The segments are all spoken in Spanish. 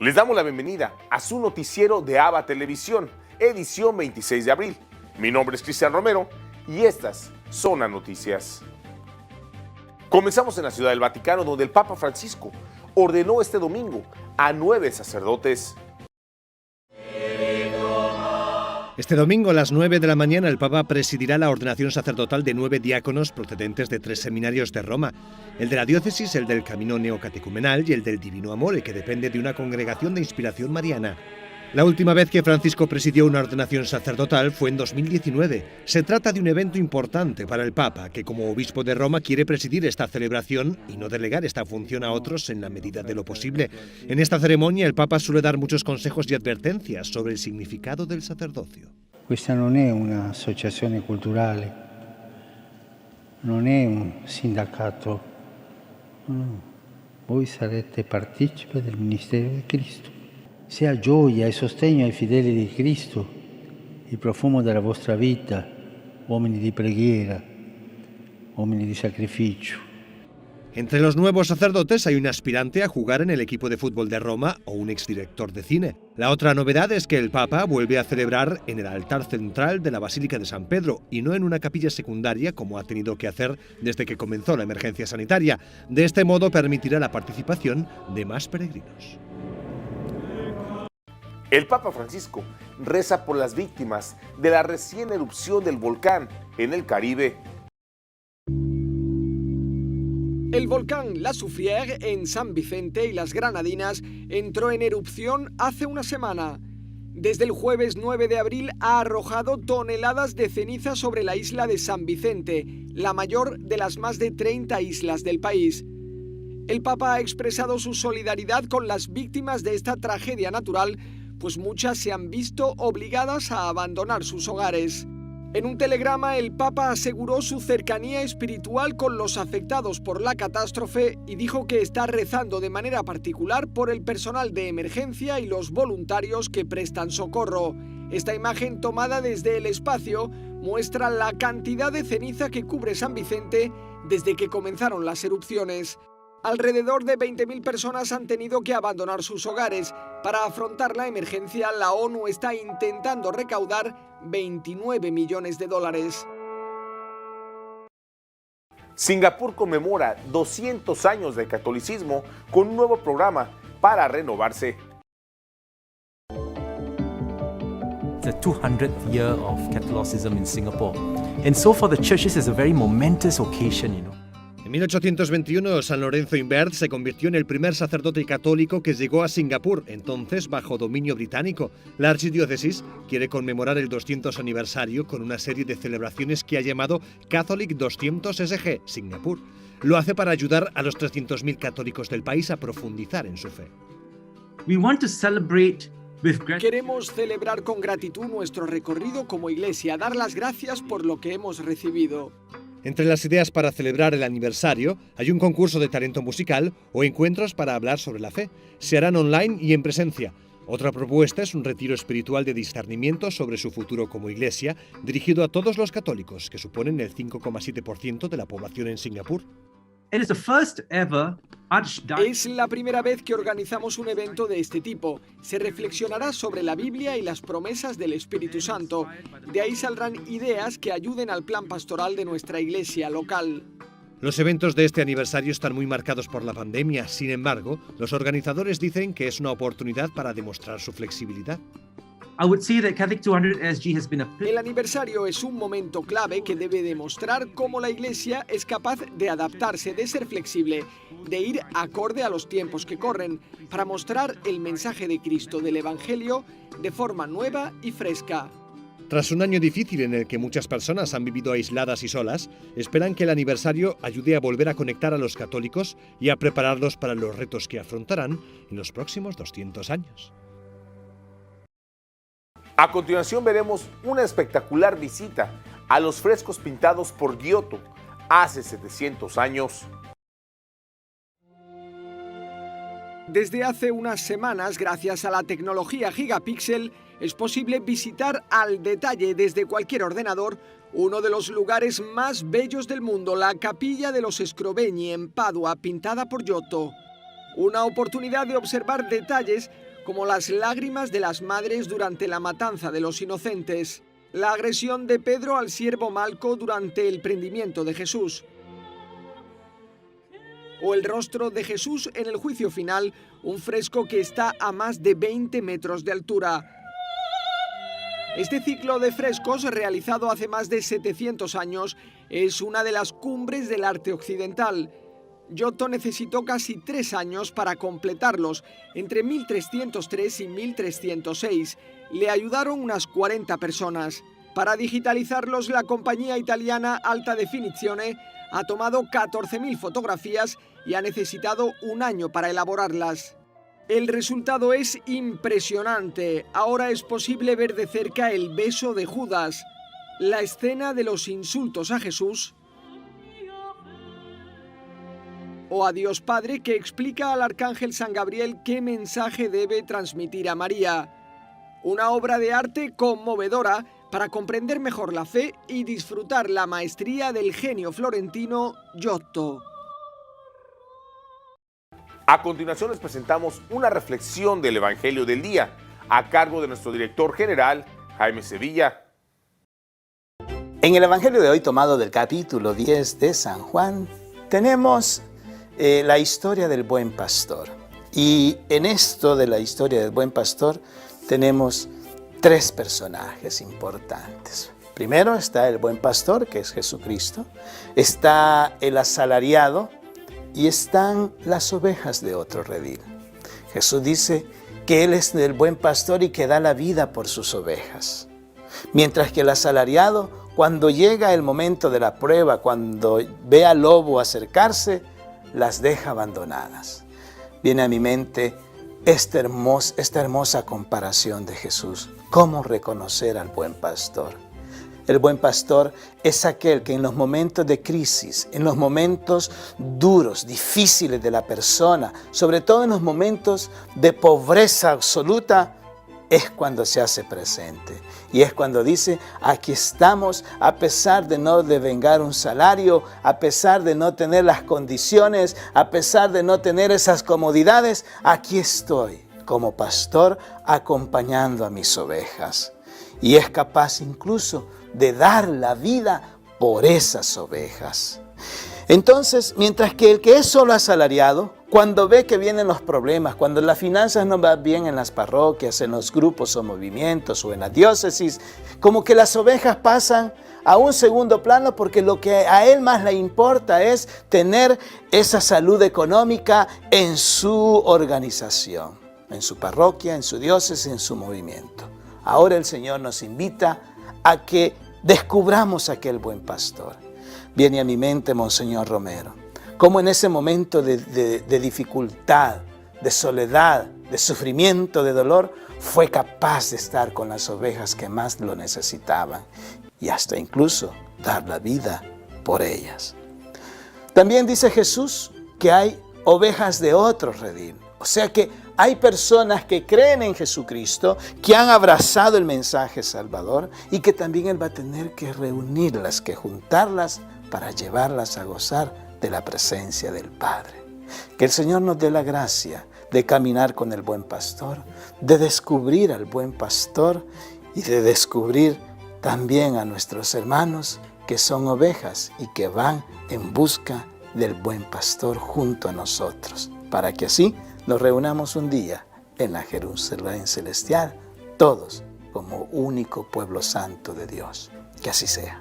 Les damos la bienvenida a su noticiero de ABA Televisión, edición 26 de abril. Mi nombre es Cristian Romero y estas son las noticias. Comenzamos en la Ciudad del Vaticano, donde el Papa Francisco ordenó este domingo a 9 sacerdotes. Este domingo a las 9 de la mañana el Papa presidirá la ordenación sacerdotal de 9 diáconos procedentes de 3 seminarios de Roma, el de la diócesis, el del Camino Neocatecumenal y el del Divino Amore, que depende de una congregación de inspiración mariana. La última vez que Francisco presidió una ordenación sacerdotal fue en 2019. Se trata de un evento importante para el Papa, que como obispo de Roma quiere presidir esta celebración y no delegar esta función a otros en la medida de lo posible. En esta ceremonia el Papa suele dar muchos consejos y advertencias sobre el significado del sacerdocio. Questa non è un'associazione culturale, non è un sindacato. No. Voi sarete partecipe del ministero di Cristo. Sia gioia e sostegno ai fedeli di Cristo, il profumo della vostra vita, uomini di preghiera, uomini di sacrificio. Entre los nuevos sacerdotes hay un aspirante a jugar en el equipo de fútbol de Roma o un exdirector de cine. La otra novedad es que el Papa vuelve a celebrar en el altar central de la Basílica de San Pedro y no en una capilla secundaria como ha tenido que hacer desde que comenzó la emergencia sanitaria. De este modo permitirá la participación de más peregrinos. El Papa Francisco reza por las víctimas de la recién erupción del volcán en el Caribe. El volcán La Soufrière en San Vicente y las Granadinas entró en erupción hace una semana. Desde el jueves 9 de abril ha arrojado toneladas de ceniza sobre la isla de San Vicente, la mayor de las más de 30 islas del país. El Papa ha expresado su solidaridad con las víctimas de esta tragedia natural, pues muchas se han visto obligadas a abandonar sus hogares. En un telegrama, el Papa aseguró su cercanía espiritual con los afectados por la catástrofe y dijo que está rezando de manera particular por el personal de emergencia y los voluntarios que prestan socorro. Esta imagen, tomada desde el espacio, muestra la cantidad de ceniza que cubre San Vicente desde que comenzaron las erupciones. Alrededor de 20.000 personas han tenido que abandonar sus hogares. Para afrontar la emergencia, la ONU está intentando recaudar 29 millones de dólares. Singapur conmemora 200 años del catolicismo con un nuevo programa para renovarse. The 200th year of Catholicism in Singapore. And so for the church, this is a very momentous occasion, En 1821, San Lorenzo Imbert se convirtió en el primer sacerdote católico que llegó a Singapur, entonces bajo dominio británico. La archidiócesis quiere conmemorar el 200 aniversario con una serie de celebraciones que ha llamado Catholic 200 SG, Singapur. Lo hace para ayudar a los 300.000 católicos del país a profundizar en su fe. Queremos celebrar con gratitud nuestro recorrido como iglesia, dar las gracias por lo que hemos recibido. Entre las ideas para celebrar el aniversario hay un concurso de talento musical o encuentros para hablar sobre la fe. Se harán online y en presencia. Otra propuesta es un retiro espiritual de discernimiento sobre su futuro como iglesia, dirigido a todos los católicos, que suponen el 5,7% de la población en Singapur. Es la primera vez que organizamos un evento de este tipo. Se reflexionará sobre la Biblia y las promesas del Espíritu Santo. De ahí saldrán ideas que ayuden al plan pastoral de nuestra iglesia local. Los eventos de este aniversario están muy marcados por la pandemia. Sin embargo, los organizadores dicen que es una oportunidad para demostrar su flexibilidad. El aniversario es un momento clave que debe demostrar cómo la Iglesia es capaz de adaptarse, de ser flexible, de ir acorde a los tiempos que corren, para mostrar el mensaje de Cristo del Evangelio de forma nueva y fresca. Tras un año difícil en el que muchas personas han vivido aisladas y solas, esperan que el aniversario ayude a volver a conectar a los católicos y a prepararlos para los retos que afrontarán en los próximos 200 años. A continuación veremos una espectacular visita a los frescos pintados por Giotto hace 700 años. Desde hace unas semanas, gracias a la tecnología Gigapixel, es posible visitar al detalle desde cualquier ordenador uno de los lugares más bellos del mundo, la Capilla de los Scrovegni en Padua, pintada por Giotto. Una oportunidad de observar detalles como las lágrimas de las madres durante la matanza de los inocentes, la agresión de Pedro al siervo Malco durante el prendimiento de Jesús, o el rostro de Jesús en el juicio final, un fresco que está a más de 20 metros de altura. Este ciclo de frescos, realizado hace más de 700 años, es una de las cumbres del arte occidental. Giotto necesitó casi 3 años para completarlos, entre 1303 y 1306. Le ayudaron unas 40 personas. Para digitalizarlos, la compañía italiana Alta Definizione ha tomado 14.000 fotografías y ha necesitado un año para elaborarlas. El resultado es impresionante. Ahora es posible ver de cerca el beso de Judas, la escena de los insultos a Jesús, o a Dios Padre, que explica al arcángel San Gabriel qué mensaje debe transmitir a María. Una obra de arte conmovedora para comprender mejor la fe y disfrutar la maestría del genio florentino Giotto. A continuación les presentamos una reflexión del Evangelio del día, a cargo de nuestro director general, Jaime Sevilla. En el Evangelio de hoy, tomado del capítulo 10 de San Juan, tenemos la historia del buen pastor. Y en esto de la historia del buen pastor tenemos 3 personajes importantes. Primero está el buen pastor, que es Jesucristo. Está el asalariado y están las ovejas de otro redil. Jesús dice que Él es el buen pastor y que da la vida por sus ovejas. Mientras que el asalariado, cuando llega el momento de la prueba, cuando ve al lobo acercarse, las deja abandonadas. Viene a mi mente esta hermosa comparación de Jesús. ¿Cómo reconocer al buen pastor? El buen pastor es aquel que en los momentos de crisis, en los momentos duros, difíciles de la persona, sobre todo en los momentos de pobreza absoluta, es cuando se hace presente. Y es cuando dice, aquí estamos a pesar de no devengar un salario, a pesar de no tener las condiciones, a pesar de no tener esas comodidades, aquí estoy como pastor acompañando a mis ovejas. Y es capaz incluso de dar la vida por esas ovejas. Entonces, mientras que el que es solo asalariado, cuando ve que vienen los problemas, cuando las finanzas no van bien en las parroquias, en los grupos o movimientos o en la diócesis, como que las ovejas pasan a un segundo plano porque lo que a él más le importa es tener esa salud económica en su organización, en su parroquia, en su diócesis, en su movimiento. Ahora el Señor nos invita a que descubramos aquel buen pastor. Viene a mi mente Monseñor Romero, cómo en ese momento de dificultad, de soledad, de sufrimiento, de dolor, fue capaz de estar con las ovejas que más lo necesitaban y hasta incluso dar la vida por ellas. También dice Jesús que hay ovejas de otro redil, o sea que hay personas que creen en Jesucristo, que han abrazado el mensaje salvador y que también Él va a tener que reunirlas, que juntarlas para llevarlas a gozar de la presencia del Padre. Que el Señor nos dé la gracia de caminar con el buen pastor, de descubrir al buen pastor y de descubrir también a nuestros hermanos que son ovejas y que van en busca del buen pastor junto a nosotros, para que así nos reunamos un día en la Jerusalén celestial, todos como único pueblo santo de Dios. Que así sea.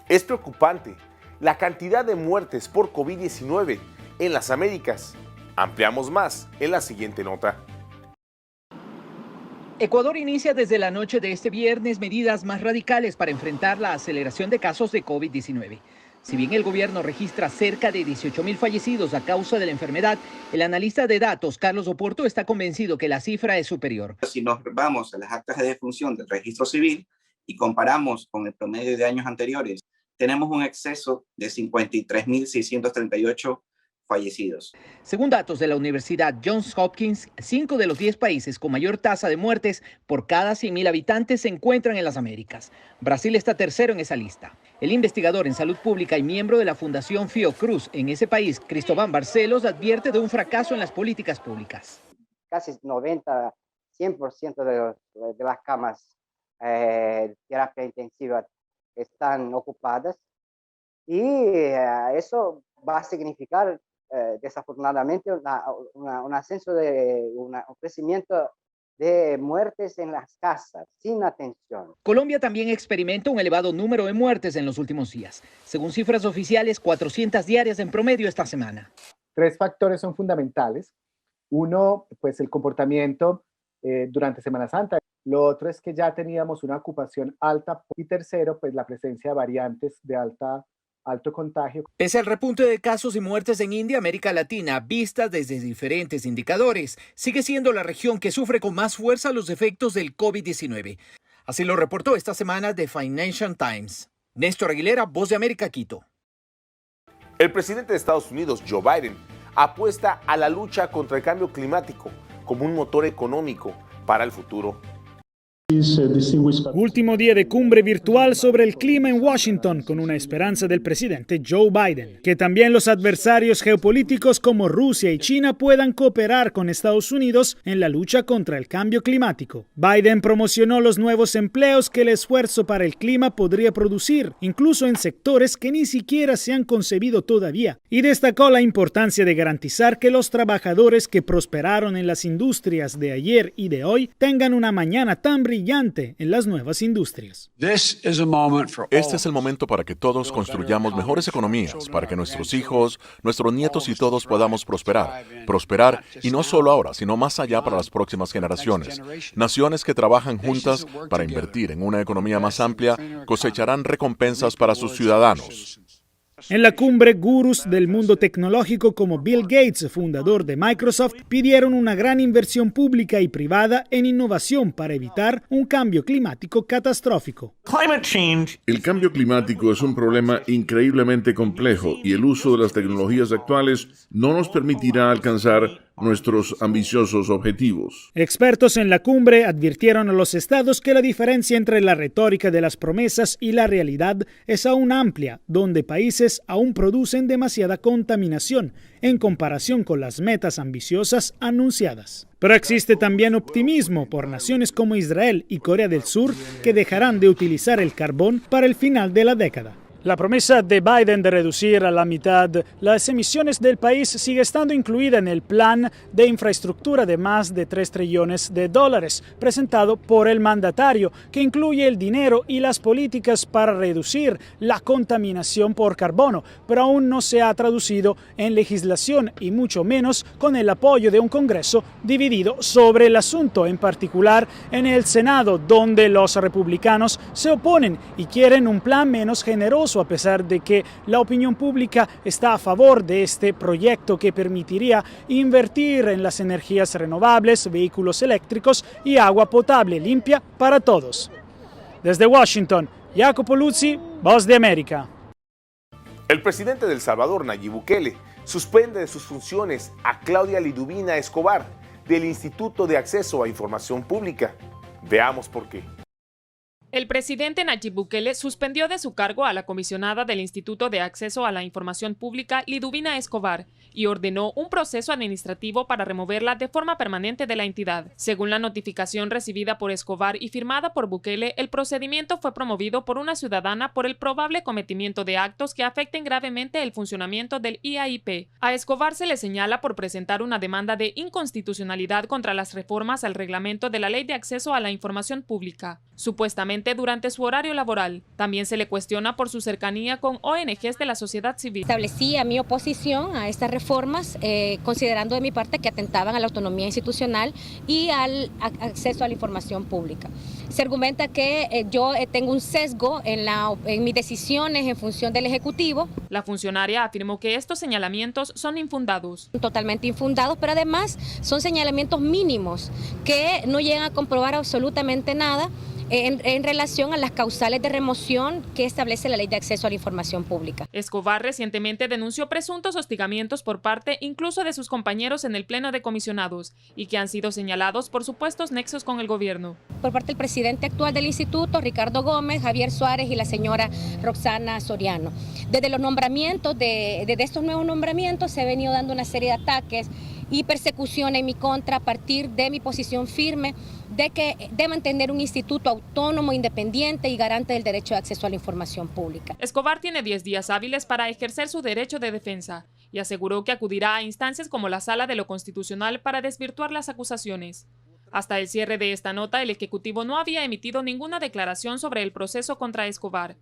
Es preocupante la cantidad de muertes por COVID-19 en las Américas. Ampliamos más en la siguiente nota. Ecuador inicia desde la noche de este viernes medidas más radicales para enfrentar la aceleración de casos de COVID-19. Si bien el gobierno registra cerca de 18.000 fallecidos a causa de la enfermedad, el analista de datos Carlos Oporto está convencido que la cifra es superior. Si nos vamos a las actas de defunción del registro civil y comparamos con el promedio de años anteriores, tenemos un exceso de 53.638 fallecidos. Según datos de la Universidad Johns Hopkins, 5 de los 10 países con mayor tasa de muertes por cada 100.000 habitantes se encuentran en las Américas. Brasil está tercero en esa lista. El investigador en salud pública y miembro de la Fundación Fiocruz en ese país, Cristóbal Barcelos, advierte de un fracaso en las políticas públicas. Casi 100% de las camas de terapia intensiva están ocupadas y eso va a significar desafortunadamente un ascenso un crecimiento de muertes en las casas, sin atención. Colombia también experimenta un elevado número de muertes en los últimos días. Según cifras oficiales, 400 diarias en promedio esta semana. 3 factores son fundamentales. Uno, pues el comportamiento durante Semana Santa. Lo otro es que ya teníamos una ocupación alta. Y tercero, pues la presencia de variantes de alto contagio. Pese al repunte de casos y muertes en India, América Latina, vistas desde diferentes indicadores, sigue siendo la región que sufre con más fuerza los efectos del COVID-19. Así lo reportó esta semana The Financial Times. Néstor Aguilera, Voz de América, Quito. El presidente de Estados Unidos, Joe Biden, apuesta a la lucha contra el cambio climático como un motor económico para el futuro. Último día de cumbre virtual sobre el clima en Washington, con una esperanza del presidente Joe Biden, que también los adversarios geopolíticos como Rusia y China puedan cooperar con Estados Unidos en la lucha contra el cambio climático. Biden promocionó los nuevos empleos que el esfuerzo para el clima podría producir, incluso en sectores que ni siquiera se han concebido todavía, y destacó la importancia de garantizar que los trabajadores que prosperaron en las industrias de ayer y de hoy tengan una mañana tan brillante en las nuevas industrias. Este es el momento para que todos construyamos mejores economías, para que nuestros hijos, nuestros nietos y todos podamos prosperar, y no solo ahora, sino más allá para las próximas generaciones. Naciones que trabajan juntas para invertir en una economía más amplia cosecharán recompensas para sus ciudadanos. En la cumbre, gurús del mundo tecnológico como Bill Gates, fundador de Microsoft, pidieron una gran inversión pública y privada en innovación para evitar un cambio climático catastrófico. El cambio climático es un problema increíblemente complejo y el uso de las tecnologías actuales no nos permitirá alcanzar nuestros ambiciosos objetivos. Expertos en la cumbre advirtieron a los estados que la diferencia entre la retórica de las promesas y la realidad es aún amplia, donde países aún producen demasiada contaminación en comparación con las metas ambiciosas anunciadas. Pero existe también optimismo por naciones como Israel y Corea del Sur, que dejarán de utilizar el carbón para el final de la década. La promesa de Biden de reducir a la mitad las emisiones del país sigue estando incluida en el plan de infraestructura de más de $3 trillones presentado por el mandatario, que incluye el dinero y las políticas para reducir la contaminación por carbono, pero aún no se ha traducido en legislación y mucho menos con el apoyo de un Congreso dividido sobre el asunto, en particular en el Senado, donde los republicanos se oponen y quieren un plan menos generoso, a pesar de que la opinión pública está a favor de este proyecto que permitiría invertir en las energías renovables, vehículos eléctricos y agua potable limpia para todos. Desde Washington, Jacopo Luzzi, Voz de América. El presidente de El Salvador, Nayib Bukele, suspende de sus funciones a Claudia Liduvina Escobar del Instituto de Acceso a Información Pública. Veamos por qué. El presidente Nayib Bukele suspendió de su cargo a la comisionada del Instituto de Acceso a la Información Pública, Liduvina Escobar, y ordenó un proceso administrativo para removerla de forma permanente de la entidad. Según la notificación recibida por Escobar y firmada por Bukele, el procedimiento fue promovido por una ciudadana por el probable cometimiento de actos que afecten gravemente el funcionamiento del IAIP. A Escobar se le señala por presentar una demanda de inconstitucionalidad contra las reformas al reglamento de la Ley de Acceso a la Información Pública, supuestamente durante su horario laboral. También se le cuestiona por su cercanía con ONGs de la sociedad civil. Establecía mi oposición a estas reformas, considerando de mi parte que atentaban a la autonomía institucional y al acceso a la información pública. Se argumenta que yo tengo un sesgo en mis decisiones en función del Ejecutivo. La funcionaria afirmó que estos señalamientos son infundados. Totalmente infundados, pero además son señalamientos mínimos que no llegan a comprobar absolutamente nada en relación a las causales de remoción que establece la Ley de Acceso a la Información Pública. Escobar recientemente denunció presuntos hostigamientos por parte incluso de sus compañeros en el Pleno de Comisionados y que han sido señalados por supuestos nexos con el gobierno. Por parte del presidente actual del instituto, Ricardo Gómez, Javier Suárez y la señora Roxana Soriano. Desde los nombramientos, desde estos nuevos nombramientos se ha venido dando una serie de ataques y persecución en mi contra a partir de mi posición firme de mantener un instituto autónomo, independiente y garante del derecho de acceso a la información pública. Escobar tiene 10 días hábiles para ejercer su derecho de defensa y aseguró que acudirá a instancias como la Sala de lo Constitucional para desvirtuar las acusaciones. Hasta el cierre de esta nota, el Ejecutivo no había emitido ninguna declaración sobre el proceso contra Escobar.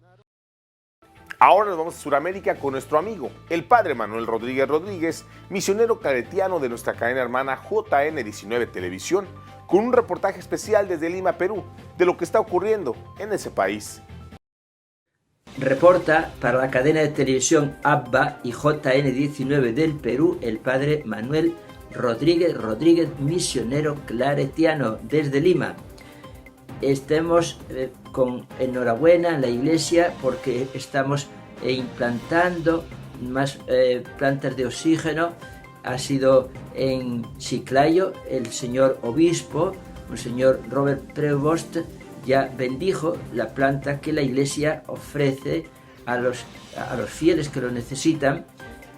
Ahora nos vamos a Sudamérica con nuestro amigo, el padre Manuel Rodríguez Rodríguez, misionero claretiano de nuestra cadena hermana JN19 Televisión, con un reportaje especial desde Lima, Perú, de lo que está ocurriendo en ese país. Reporta para la cadena de televisión ABBA y JN19 del Perú el padre Manuel Rodríguez Rodríguez, misionero claretiano desde Lima. Estemos con enhorabuena en la iglesia porque estamos implantando más plantas de oxígeno. Ha sido en Chiclayo, el señor obispo, el señor Robert Prevost, ya bendijo la planta que la iglesia ofrece a los fieles que lo necesitan,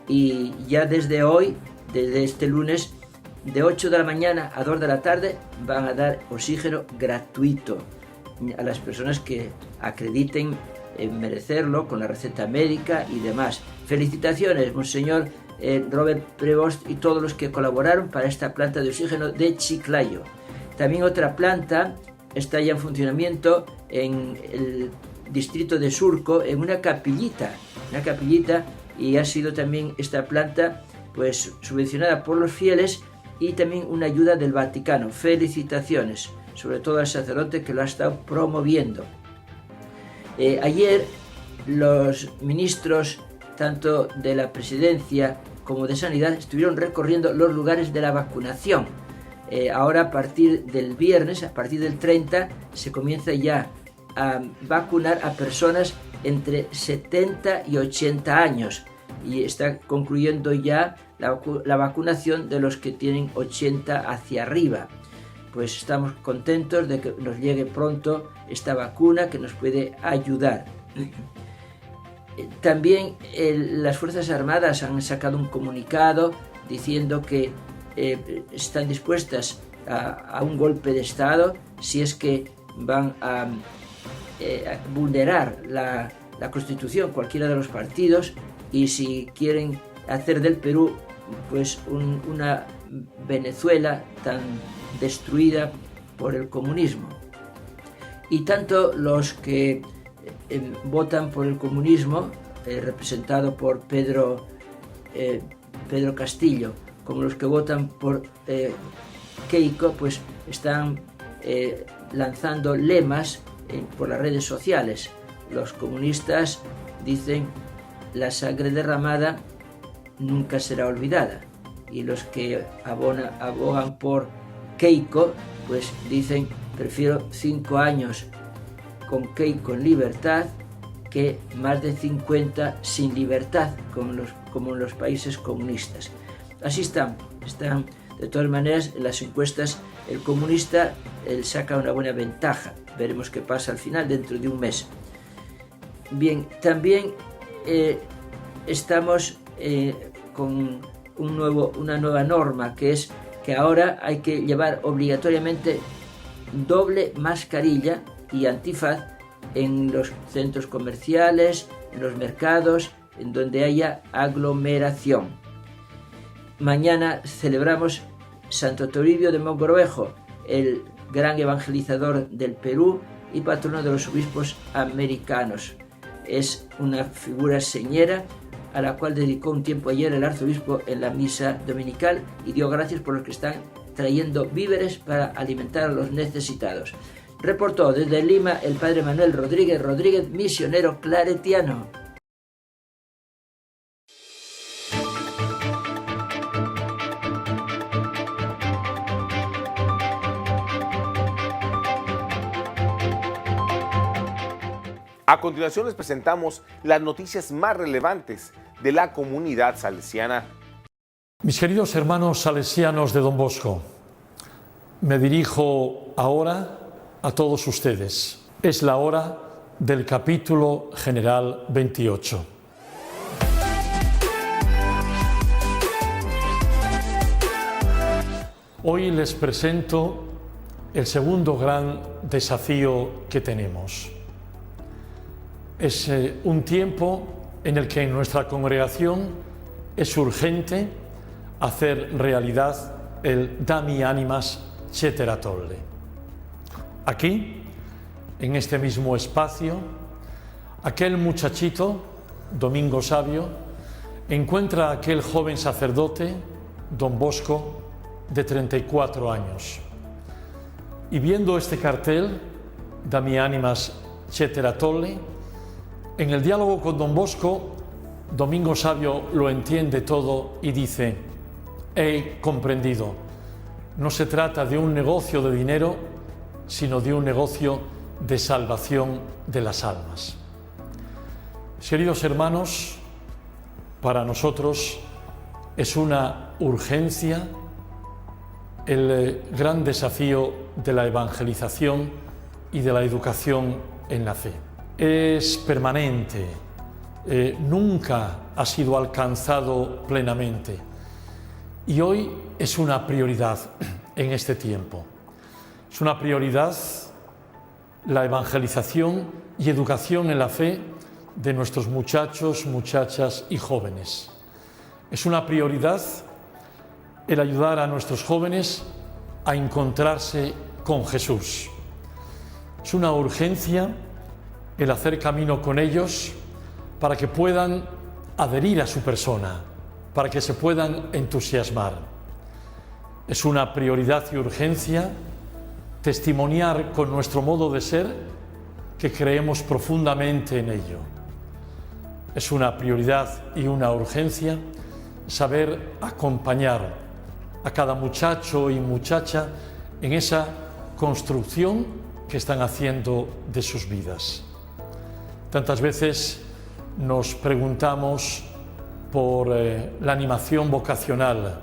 y ya desde hoy, desde este lunes, de 8 de la mañana a 2 de la tarde van a dar oxígeno gratuito a las personas que acrediten merecerlo con la receta médica y demás. Felicitaciones, Monseñor Robert Prevost y todos los que colaboraron para esta planta de oxígeno de Chiclayo. También otra planta está ya en funcionamiento en el distrito de Surco, en una capillita, y ha sido también esta planta pues subvencionada por los fieles y también una ayuda del Vaticano. Felicitaciones, sobre todo al sacerdote que lo ha estado promoviendo. Ayer los ministros tanto de la Presidencia como de Sanidad estuvieron recorriendo los lugares de la vacunación. Ahora a partir del viernes, a partir del 30, se comienza ya a vacunar a personas entre 70 y 80 años y está concluyendo ya la vacunación de los que tienen 80 hacia arriba. Pues estamos contentos de que nos llegue pronto esta vacuna que nos puede ayudar. También las Fuerzas Armadas han sacado un comunicado diciendo que están dispuestas a un golpe de Estado si es que van a vulnerar la Constitución, cualquiera de los partidos, y si quieren hacer del Perú pues una Venezuela tan destruida por el comunismo. Y tanto los que votan por el comunismo, representado por Pedro Castillo, como los que votan por Keiko, pues están lanzando lemas por las redes sociales. Los comunistas dicen: la sangre derramada nunca será olvidada, y los que abogan por Keiko pues dicen: prefiero 5 años con Keiko en libertad que más de 50 sin libertad, como en los países comunistas. Así están. De todas maneras, en las encuestas el comunista saca una buena ventaja. Veremos qué pasa al final, dentro de un mes. Bien, también estamos con una nueva norma, que es que ahora hay que llevar obligatoriamente doble mascarilla y antifaz en los centros comerciales, en los mercados, en donde haya aglomeración. Mañana celebramos Santo Toribio de Mogrovejo, el gran evangelizador del Perú y patrono de los obispos americanos. Es una figura señera a la cual dedicó un tiempo ayer el arzobispo en la misa dominical y dio gracias por los que están trayendo víveres para alimentar a los necesitados. Reportó desde Lima el padre Manuel Rodríguez Rodríguez, misionero claretiano. A continuación les presentamos las noticias más relevantes de la comunidad salesiana. Mis queridos hermanos salesianos de Don Bosco, me dirijo ahora a todos ustedes. Es la hora del capítulo general 28. Hoy les presento el segundo gran desafío que tenemos. Es un tiempo en el que en nuestra congregación es urgente hacer realidad el Dami Animas Cetera Tolle. Aquí, en este mismo espacio, aquel muchachito, Domingo Sabio, encuentra a aquel joven sacerdote, Don Bosco, de 34 años. Y viendo este cartel, Dami Animas Cetera Tolle, en el diálogo con Don Bosco, Domingo Sabio lo entiende todo y dice: he comprendido, no se trata de un negocio de dinero, sino de un negocio de salvación de las almas. Queridos hermanos, para nosotros es una urgencia el gran desafío de la evangelización y de la educación en la fe. Es permanente, nunca ha sido alcanzado plenamente y hoy es una prioridad en este tiempo. Es una prioridad la evangelización y educación en la fe de nuestros muchachos, muchachas y jóvenes. Es una prioridad el ayudar a nuestros jóvenes a encontrarse con Jesús. Es una urgencia el hacer camino con ellos para que puedan adherir a su persona, para que se puedan entusiasmar. Es una prioridad y urgencia testimoniar con nuestro modo de ser que creemos profundamente en ello. Es una prioridad y una urgencia saber acompañar a cada muchacho y muchacha en esa construcción que están haciendo de sus vidas. Tantas veces nos preguntamos por la animación vocacional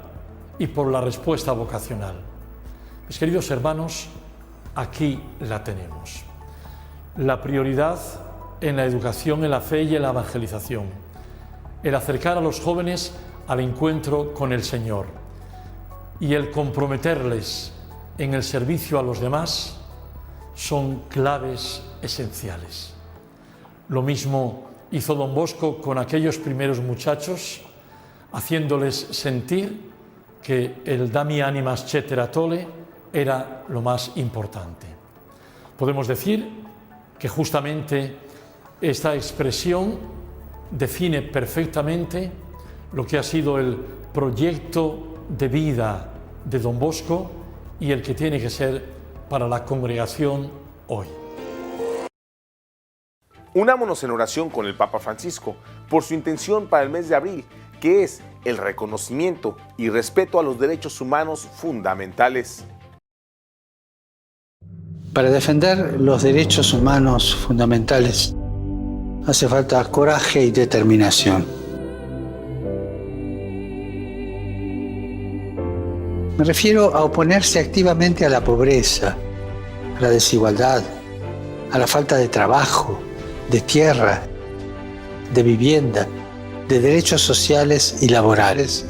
y por la respuesta vocacional. Mis queridos hermanos, aquí la tenemos. La prioridad en la educación, en la fe y en la evangelización. El acercar a los jóvenes al encuentro con el Señor y el comprometerles en el servicio a los demás son claves esenciales. Lo mismo hizo Don Bosco con aquellos primeros muchachos, haciéndoles sentir que el Dami Animas Cetera Tolle era lo más importante. Podemos decir que justamente esta expresión define perfectamente lo que ha sido el proyecto de vida de Don Bosco y el que tiene que ser para la congregación hoy. Unámonos en oración con el Papa Francisco por su intención para el mes de abril, que es el reconocimiento y respeto a los derechos humanos fundamentales. Para defender los derechos humanos fundamentales hace falta coraje y determinación. Me refiero a oponerse activamente a la pobreza, a la desigualdad, a la falta de trabajo, de tierra, de vivienda, de derechos sociales y laborales.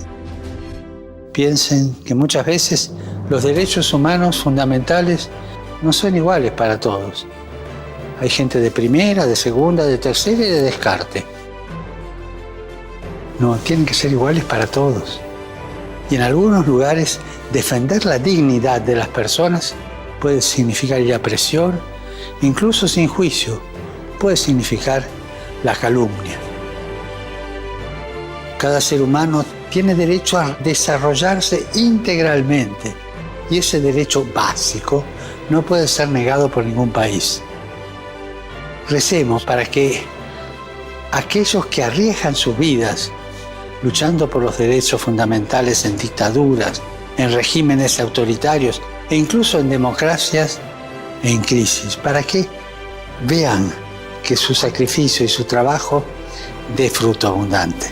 Piensen que muchas veces los derechos humanos fundamentales no son iguales para todos. Hay gente de primera, de segunda, de tercera y de descarte. No, tienen que ser iguales para todos. Y en algunos lugares, defender la dignidad de las personas puede significar ir a prisión, incluso sin juicio, puede significar la calumnia. Cada ser humano tiene derecho a desarrollarse integralmente y ese derecho básico no puede ser negado por ningún país. Recemos para que aquellos que arriesgan sus vidas luchando por los derechos fundamentales en dictaduras, en regímenes autoritarios e incluso en democracias en crisis, para que vean que su sacrificio y su trabajo dé fruto abundante.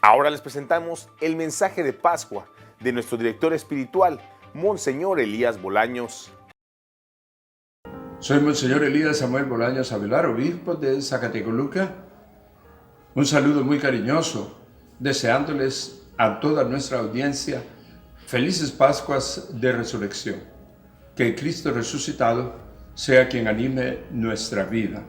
Ahora les presentamos el mensaje de Pascua de nuestro director espiritual, Monseñor Elías Bolaños. Soy Monseñor Elías Samuel Bolaños Avelar, obispo de Zacatecoluca. Un saludo muy cariñoso, deseándoles a toda nuestra audiencia felices Pascuas de Resurrección. Que Cristo resucitado sea quien anime nuestra vida.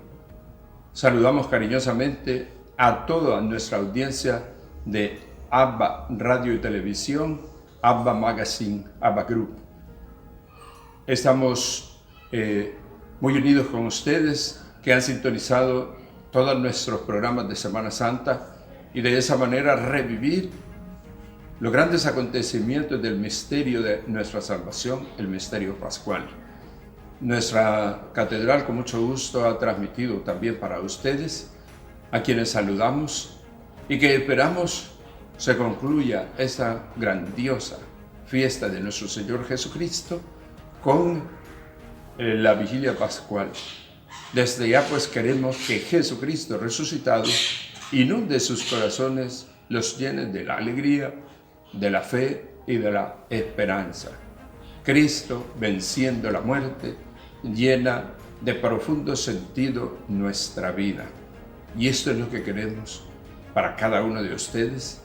Saludamos cariñosamente a toda nuestra audiencia de ABBA Radio y Televisión, ABBA Magazine, ABBA Group. Estamos muy unidos con ustedes que han sintonizado todos nuestros programas de Semana Santa y de esa manera revivir los grandes acontecimientos del misterio de nuestra salvación, el misterio pascual. Nuestra catedral con mucho gusto ha transmitido también para ustedes, a quienes saludamos y que esperamos se concluya esta grandiosa fiesta de nuestro Señor Jesucristo con la vigilia pascual. Desde ya pues queremos que Jesucristo resucitado inunde sus corazones, los llene de la alegría, de la fe y de la esperanza. Cristo, venciendo la muerte, llena de profundo sentido nuestra vida. Y esto es lo que queremos para cada uno de ustedes,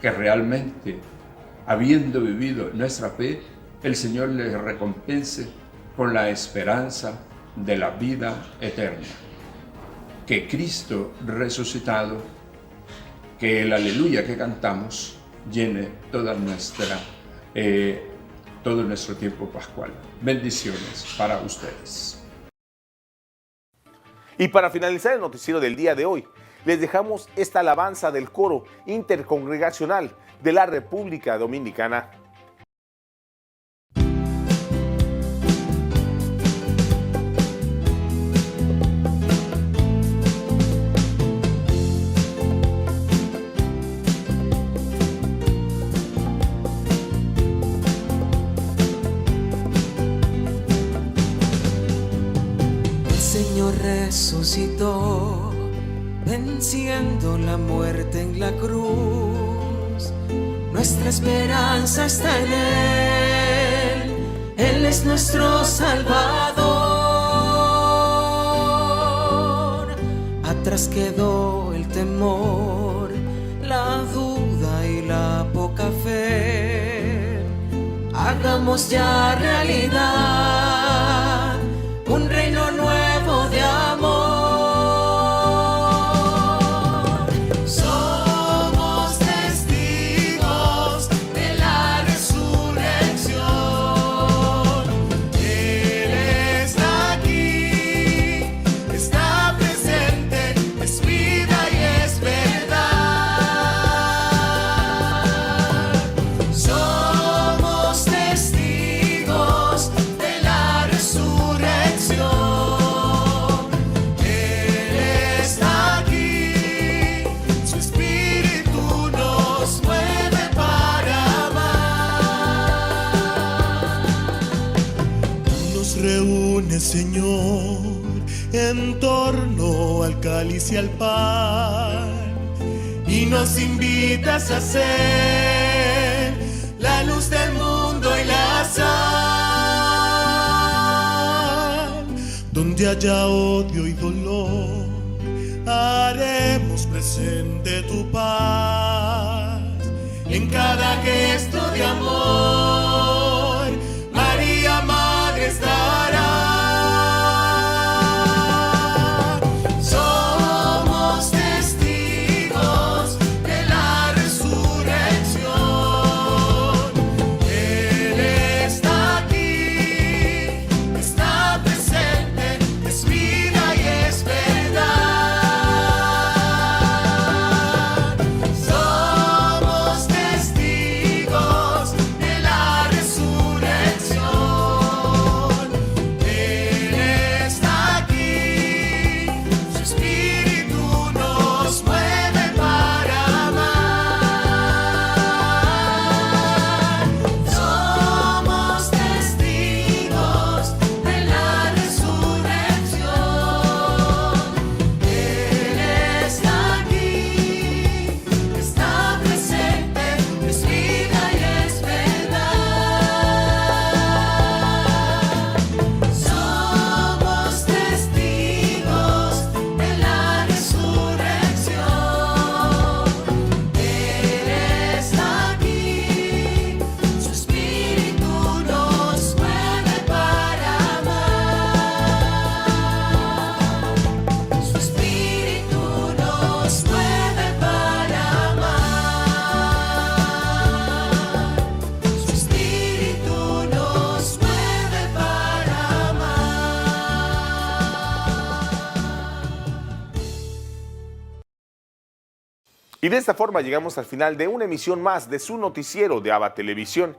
que realmente, habiendo vivido nuestra fe, el Señor les recompense con la esperanza de la vida eterna. Que Cristo resucitado, que el aleluya que cantamos llene todo nuestro tiempo pascual. Bendiciones para ustedes. Y para finalizar el noticiero del día de hoy, les dejamos esta alabanza del coro intercongregacional de la República Dominicana. El Señor resucitó, venciendo la muerte en la cruz. Nuestra esperanza está en Él es nuestro Salvador. Atrás quedó el temor, la duda y la poca fe. Hagamos ya realidad un reino nuevo de amor. Señor, en torno al cáliz y al pan, y nos invitas a ser la luz del mundo y la sal. Donde haya odio y dolor, haremos presente tu paz. En cada gesto de amor, María Madre estará. Está presente, es vida y es verdad. Y de esta forma llegamos al final de una emisión más de su noticiero de ABA Televisión.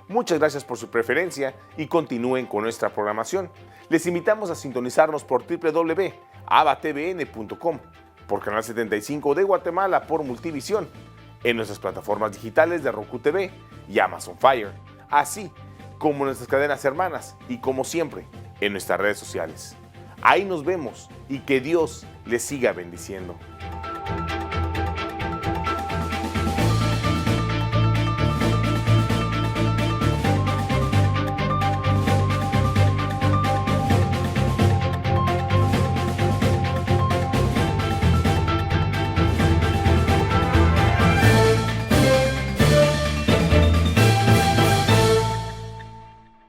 Muchas gracias por su preferencia y continúen con nuestra programación. Les invitamos a sintonizarnos por www.abatvn.com, por Canal 75 de Guatemala por Multivisión, en nuestras plataformas digitales de Roku TV y Amazon Fire, así como en nuestras cadenas hermanas y como siempre en nuestras redes sociales. Ahí nos vemos y que Dios les siga bendiciendo.